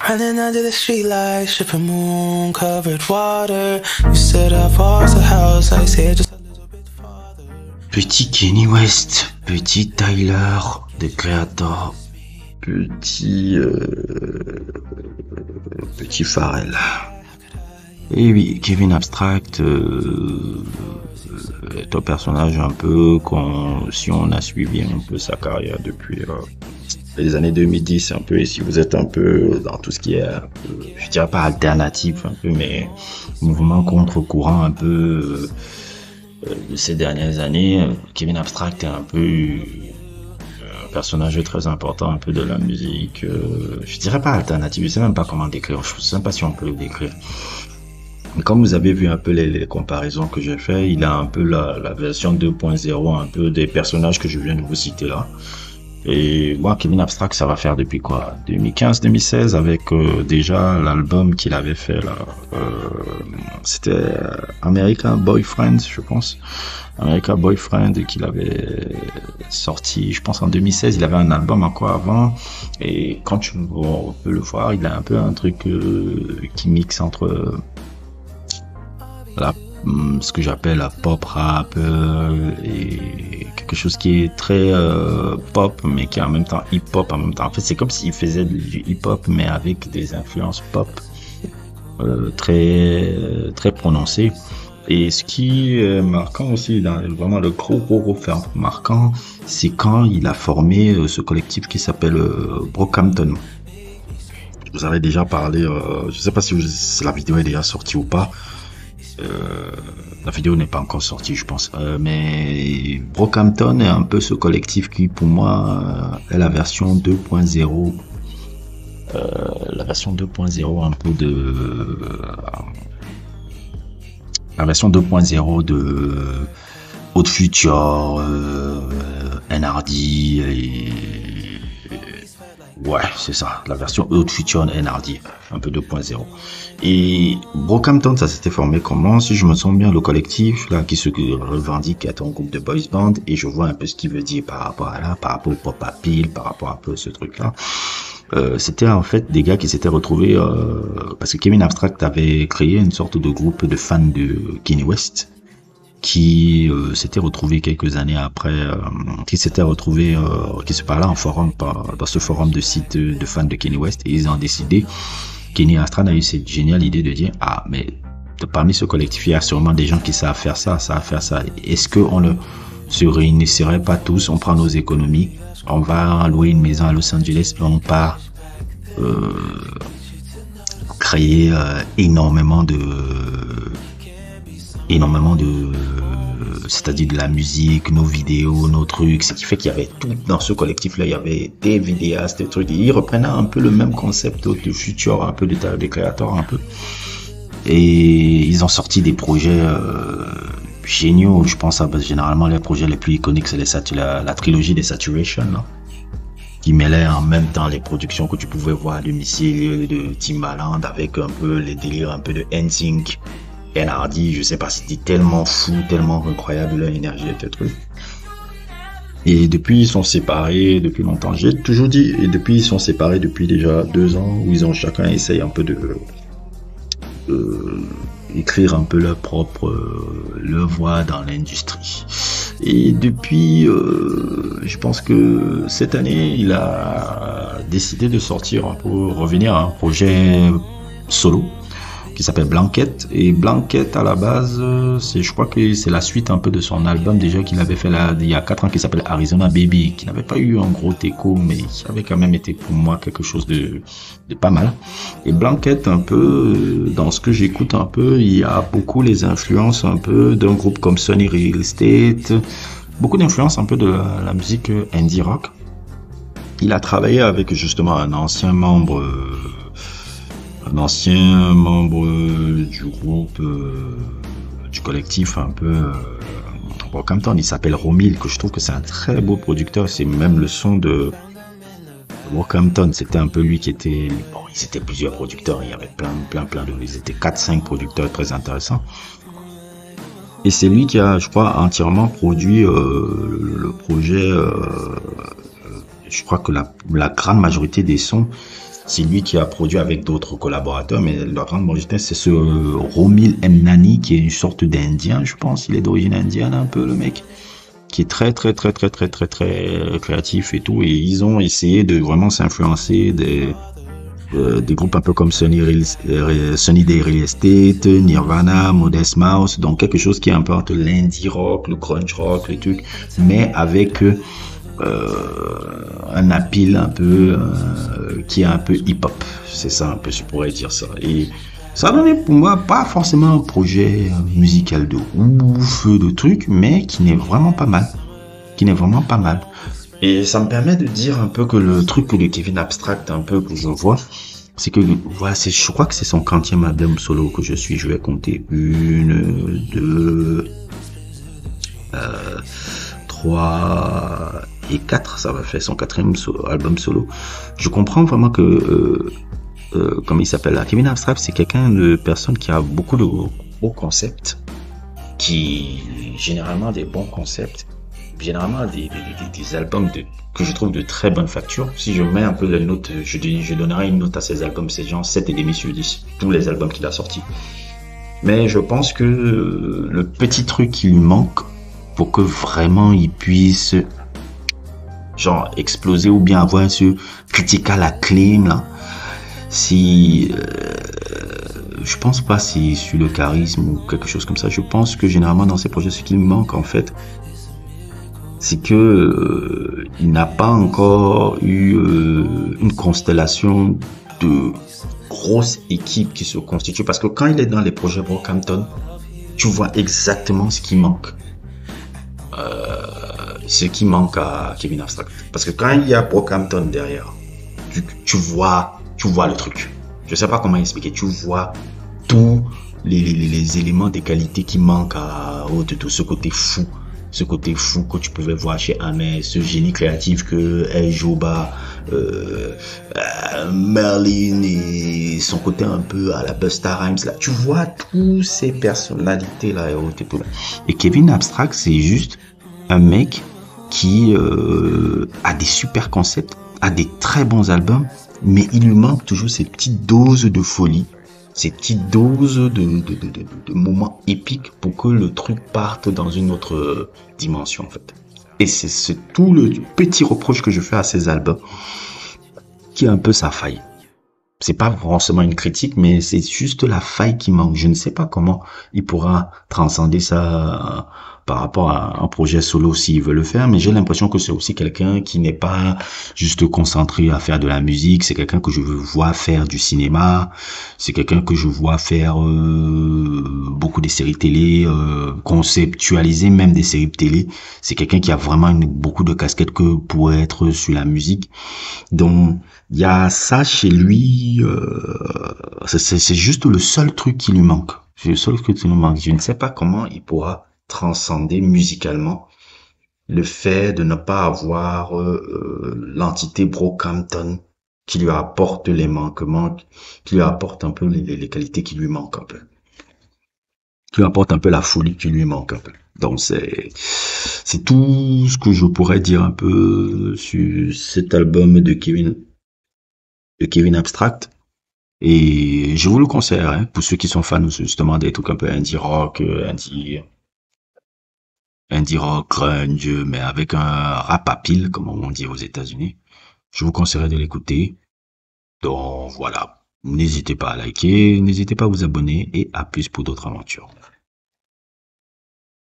Running under the streetlights, shipping moon-covered water. You said I paused the house, I said just a little bit farther. Petit Kanye West, petit Tyler, The Creator, petit Pharrell. Et oui, Kevin Abstract est un personnage un peu si on a suivi un peu sa carrière depuis les années 2010 un peu, et si vous êtes un peu dans tout ce qui est je dirais pas alternatif un peu, mais mouvement contre-courant un peu de ces dernières années, Kevin Abstract est un peu un personnage très important un peu de la musique, je dirais pas alternative, je sais même pas comment décrire, je sais même pas si on peut le décrire. Mais comme vous avez vu un peu les comparaisons que j'ai fait, il a un peu la version 2.0 un peu des personnages que je viens de vous citer là. Et moi, Kevin Abstract, ça va faire depuis quoi, 2015-2016, avec déjà l'album qu'il avait fait là. C'était American Boyfriend, je pense. American Boyfriend qu'il avait sorti, je pense en 2016. Il avait un album encore avant. Et quand on peut le voir, il a un peu un truc qui mixe entre ce que j'appelle la pop rap et quelque chose qui est très pop mais qui est en même temps hip hop en même temps. En fait, c'est comme s'il faisait du hip hop mais avec des influences pop très prononcées. Et ce qui est marquant aussi, vraiment le gros fait marquant, c'est quand il a formé ce collectif qui s'appelle Brockhampton. Je vous avais déjà parlé, je sais pas si la vidéo est déjà sortie ou pas. La vidéo n'est pas encore sortie, je pense. Mais Brockhampton est un peu ce collectif qui, pour moi, est la version 2.0. La version 2.0 un peu la version 2.0 de Odd Future, NRD et ouais, c'est ça, la version Odd Future NRD, un peu 2.0. Et Brockhampton, ça s'était formé comment? Si je me sens bien, le collectif là qui se revendique être un groupe de boys band, et je vois un peu ce qu'il veut dire par rapport à là, par rapport au pop appeal, par rapport à un peu ce truc là. C'était en fait des gars qui s'étaient retrouvés parce que Kevin Abstract avait créé une sorte de groupe de fans de Kanye West qui s'était retrouvé quelques années après, qui s'était retrouvé, qui se parlait en forum, dans ce forum de sites de fans de Kanye West, et ils ont décidé, Kanye Abstract a eu cette géniale idée de dire, ah, mais parmi ce collectif, il y a sûrement des gens qui savent faire ça, est-ce qu'on ne se réunirait pas tous, on prend nos économies, on va louer une maison à Los Angeles, on part créer énormément de c'est-à-dire de la musique, nos vidéos, nos trucs, ce qui fait qu'il y avait tout dans ce collectif-là, il y avait des vidéastes, des trucs, et ils reprenaient un peu le même concept de futur, un peu des créateurs, un peu, et ils ont sorti des projets géniaux, je pense, généralement les projets les plus iconiques, c'est la trilogie des Saturation, là, qui mêlait en même temps les productions que tu pouvais voir à domicile de Timbaland avec un peu les délires un peu de NSYNC, NRD, je sais pas, c'était tellement fou, tellement incroyable leur énergie et tout truc. Et depuis ils sont séparés depuis longtemps, j'ai toujours dit, et depuis ils sont séparés depuis déjà 2 ans, où ils ont chacun essayé un peu de écrire un peu leur propre leur voix dans l'industrie. Et depuis je pense que cette année il a décidé de sortir un peu, revenir à un projet solo qui s'appelle Blanket. Et Blanket à la base je crois que c'est la suite un peu de son album déjà qu'il avait fait là il y a 4 ans, qui s'appelle Arizona Baby, qui n'avait pas eu un gros écho mais qui avait quand même été pour moi quelque chose de pas mal. Et Blanket, un peu dans ce que j'écoute un peu, il y a beaucoup les influences un peu d'un groupe comme Sony Real Estate, beaucoup d'influences un peu de la musique indie rock. Il a travaillé avec justement un ancien membre du groupe, du collectif un peu Brockhampton, il s'appelle Romil, que je trouve que c'est un très beau producteur. C'est même le son de Brockhampton, c'était un peu lui qui était, bon, ils étaient plusieurs producteurs, il y avait plein de, ils étaient 4-5 producteurs très intéressants. Et c'est lui qui a, je crois, entièrement produit le projet. Je crois que la grande majorité des sons C'est lui qui a produit avec d'autres collaborateurs, mais la grande majorité, c'est ce Romil Mnani, qui est une sorte d'Indien, je pense. Il est d'origine indienne, un peu, le mec, qui est très, très, très, très, très, très, très créatif et tout. Et ils ont essayé de vraiment s'influencer des groupes un peu comme Sunny Day Real Estate, Nirvana, Modest Mouse, donc quelque chose qui est un peu entre l'indie rock, le grunge rock, les trucs, mais avec un appeal un peu qui est un peu hip-hop. C'est ça un peu, je pourrais dire ça. Et ça a donné pour moi pas forcément un projet musical de ouf, de trucs, mais qui n'est vraiment pas mal. Qui n'est vraiment pas mal. Et ça me permet de dire un peu que le truc que le Kevin Abstract, un peu que je vois, c'est que voilà, je crois que c'est son 40e album solo que je suis. Je vais compter une, deux, 3 et 4. Ça va faire son 4e album solo. Je comprends vraiment que comme il s'appelle là, Kevin Abstract, c'est quelqu'un de personne qui a beaucoup de beaux concepts, qui généralement des bons concepts, généralement des albums que je trouve de très bonne facture. Si je mets un peu les notes, je donnerai une note à ces albums, c'est genre 7,5 sur 10, tous les albums qu'il a sortis. Mais je pense que le petit truc qui lui manque pour que vraiment il puisse genre exploser ou bien avoir ce critical acclaim là, si je pense pas si sur le charisme ou quelque chose comme ça. Je pense que généralement dans ces projets, ce qui lui manque en fait, c'est que il n'a pas encore eu une constellation de grosses équipes qui se constituent, parce que quand il est dans les projets Brockhampton, tu vois exactement ce qui manque. Ce qui manque à Kevin Abstract. Parce que quand il y a Brockhampton derrière, tu vois le truc. Je sais pas comment expliquer. Tu vois tous les éléments des qualités qui manquent à tout ce côté fou. Ce côté fou que tu pouvais voir chez Ahmed, ce génie créatif que El Joba, Merlin et son côté un peu à la Busta Rhymes là. Tu vois tous ces personnalités là et Kevin Abstract, c'est juste un mec qui a des super concepts, a des très bons albums, mais il lui manque toujours ces petites doses de folie, ces petites doses de moments épiques pour que le truc parte dans une autre dimension en fait. Et c'est tout le petit reproche que je fais à ces albums, qui est un peu sa faille. C'est pas forcément une critique, mais c'est juste la faille qui manque. Je ne sais pas comment il pourra transcender ça par rapport à un projet solo s'il veut le faire, mais j'ai l'impression que c'est aussi quelqu'un qui n'est pas juste concentré à faire de la musique. C'est quelqu'un que je vois faire du cinéma, c'est quelqu'un que je vois faire beaucoup des séries télé, conceptualiser même des séries télé. C'est quelqu'un qui a vraiment beaucoup de casquettes que pour être sur la musique. Donc il y a ça chez lui, c'est juste le seul truc qui lui manque. C'est le seul truc qui lui manque. Je ne sais pas comment il pourra transcender musicalement le fait de ne pas avoir l'entité Brockhampton qui lui apporte les manquements, qui lui apporte un peu les qualités qui lui manquent un peu, qui lui apporte un peu la folie qui lui manque un peu. Donc c'est tout ce que je pourrais dire un peu sur cet album de Kevin Abstract. Et je vous le conseille, hein, pour ceux qui sont fans justement des trucs un peu indie rock, indie rock, grunge, mais avec un rap à pile, comme on dit aux États-Unis. Je vous conseillerais de l'écouter. Donc voilà, n'hésitez pas à liker, n'hésitez pas à vous abonner et à plus pour d'autres aventures.